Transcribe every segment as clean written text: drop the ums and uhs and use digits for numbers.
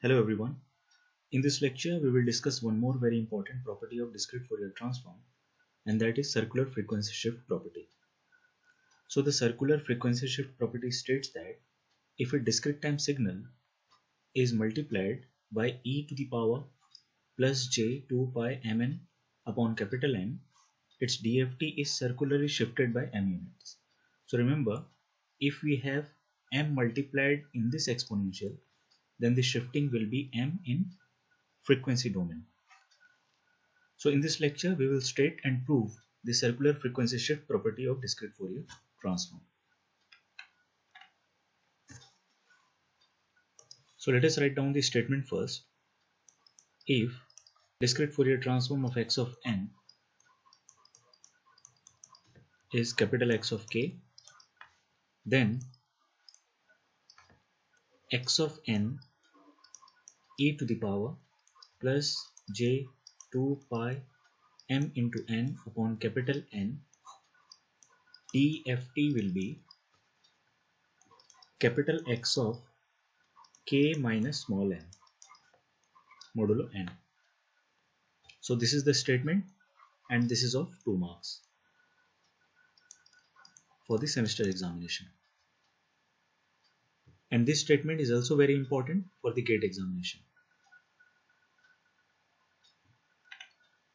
Hello everyone. In this lecture, we will discuss one more very important property of discrete Fourier transform, and that is circular frequency shift property. So the circular frequency shift property states that if a discrete time signal is multiplied by e to the power plus j 2 pi mn upon capital N, its DFT is circularly shifted by m units. So remember, if we have m multiplied in this exponential, then the shifting will be m in frequency domain. So in this lecture, we will state and prove the circular frequency shift property of discrete Fourier transform. So let us write down the statement first. If discrete Fourier transform of x of n is capital X of k, then x of n e to the power plus j 2 pi m into n upon capital N DFT will be capital X of k minus small n modulo n. So this is the statement, and this is of 2 marks for the semester examination. And this statement is also very important for the GATE examination.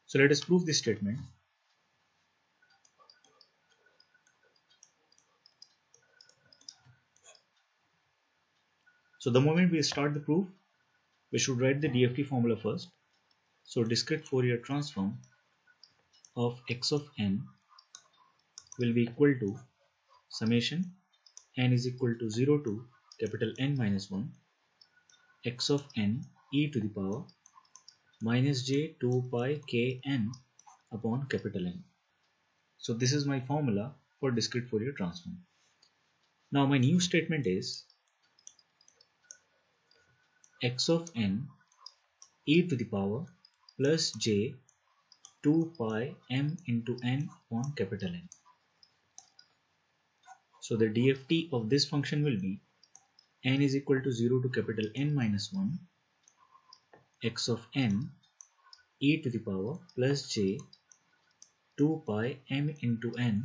So let us prove this statement. So the moment we start the proof, we should write the DFT formula first. So discrete Fourier transform of x of n will be equal to summation n is equal to 0 to capital N minus 1 x of n e to the power minus j 2 pi k n upon capital N. So this is my formula for discrete Fourier transform. Now my new statement is x of n e to the power plus j 2 pi m into n upon capital N. So the DFT of this function will be n is equal to 0 to capital N minus 1 x of n e to the power plus j 2 pi m into n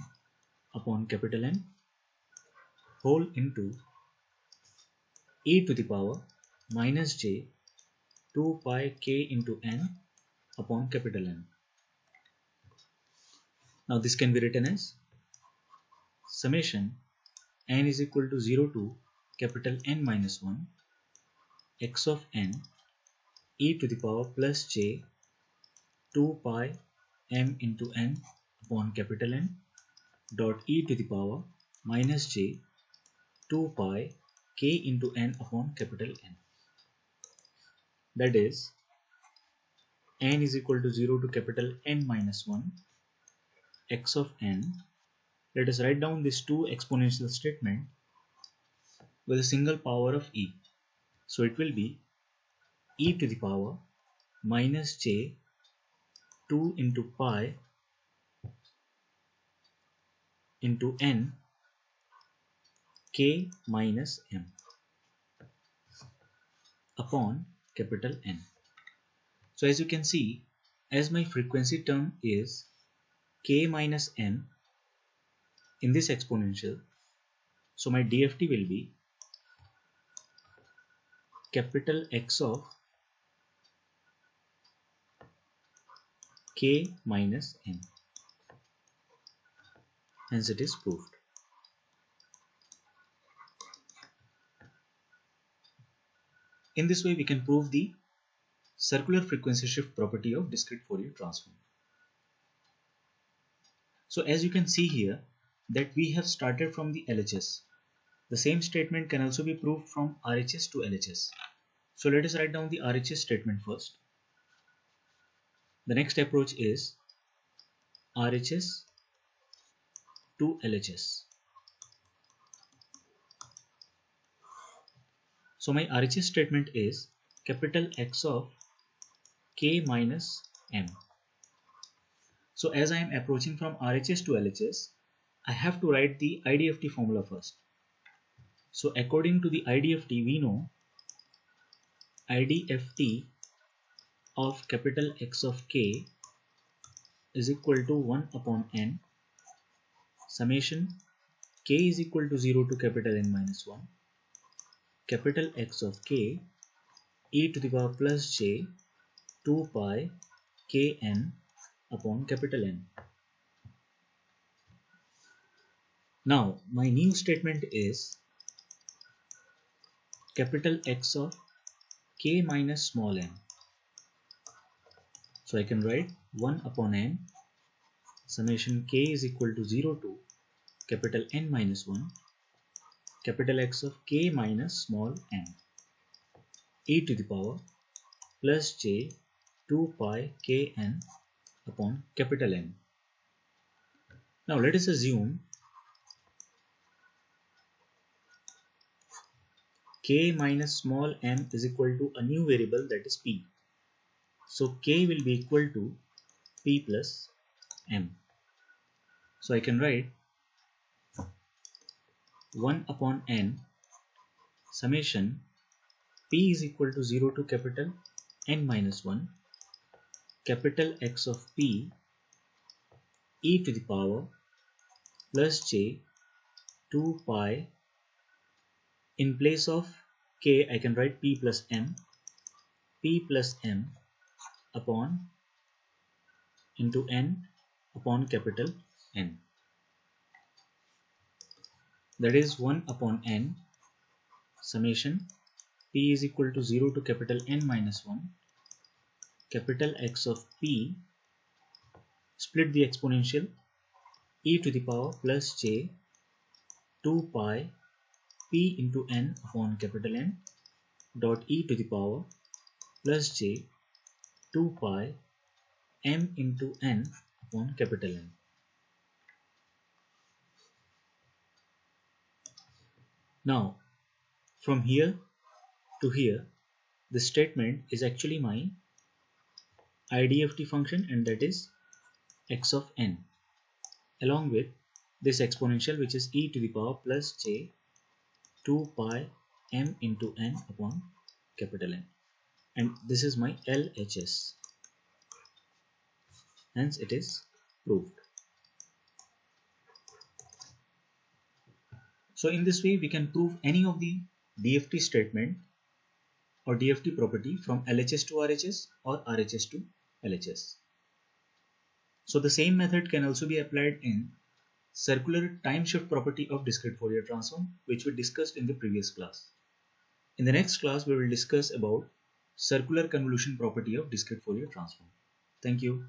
upon capital N whole into e to the power minus j 2 pi k into n upon capital N. Now this can be written as summation n is equal to 0 to capital N minus 1 x of n e to the power plus j 2 pi m into n upon capital N dot e to the power minus j 2 pi k into n upon capital N. That is n is equal to 0 to capital N minus 1 x of n. Let us write down this 2 exponential statement with a single power of e. So it will be e to the power minus j 2 into pi into n k minus m upon capital N. So as you can see, as my frequency term is k minus n in this exponential, so my DFT will be capital X of k minus n. Hence it is proved. In this way we can prove the circular frequency shift property of discrete Fourier transform. So as you can see here that we have started from the LHS. The same statement can also be proved from RHS to LHS. So let us write down the RHS statement first. The next approach is RHS to LHS. So my RHS statement is capital X of k minus m. So as I am approaching from RHS to LHS, I have to write the IDFT formula first. So according to the IDFT, we know IDFT of capital X of k is equal to 1 upon n summation k is equal to 0 to capital N minus 1 capital X of k e to the power plus j 2 pi kn upon capital N. Now my new statement is capital X of k minus small n. So I can write 1 upon n summation k is equal to 0 to capital N minus 1 capital X of k minus small n e to the power plus j 2 pi kn upon capital N. Now let us assume k minus small m is equal to a new variable, that is p. So k will be equal to p plus m. So I can write 1 upon n summation p is equal to 0 to capital N minus 1 capital X of p e to the power plus j 2 pi. In place of k I can write p plus m upon into n upon capital N, that is 1 upon n summation p is equal to 0 to capital N minus 1 capital X of p split the exponential e to the power plus j 2 pi p into n upon capital N dot e to the power plus j 2 pi m into n upon capital N. Now from here to here the statement is actually my IDFT function, and that is x of n along with this exponential which is e to the power plus j 2 pi m into n upon capital N, and this is my LHS. Hence it is proved. So in this way we can prove any of the DFT statement or DFT property from LHS to RHS or RHS to LHS. So the same method can also be applied in circular time shift property of discrete Fourier transform, which we discussed in the previous class. In the next class we will discuss about circular convolution property of discrete Fourier transform. Thank you.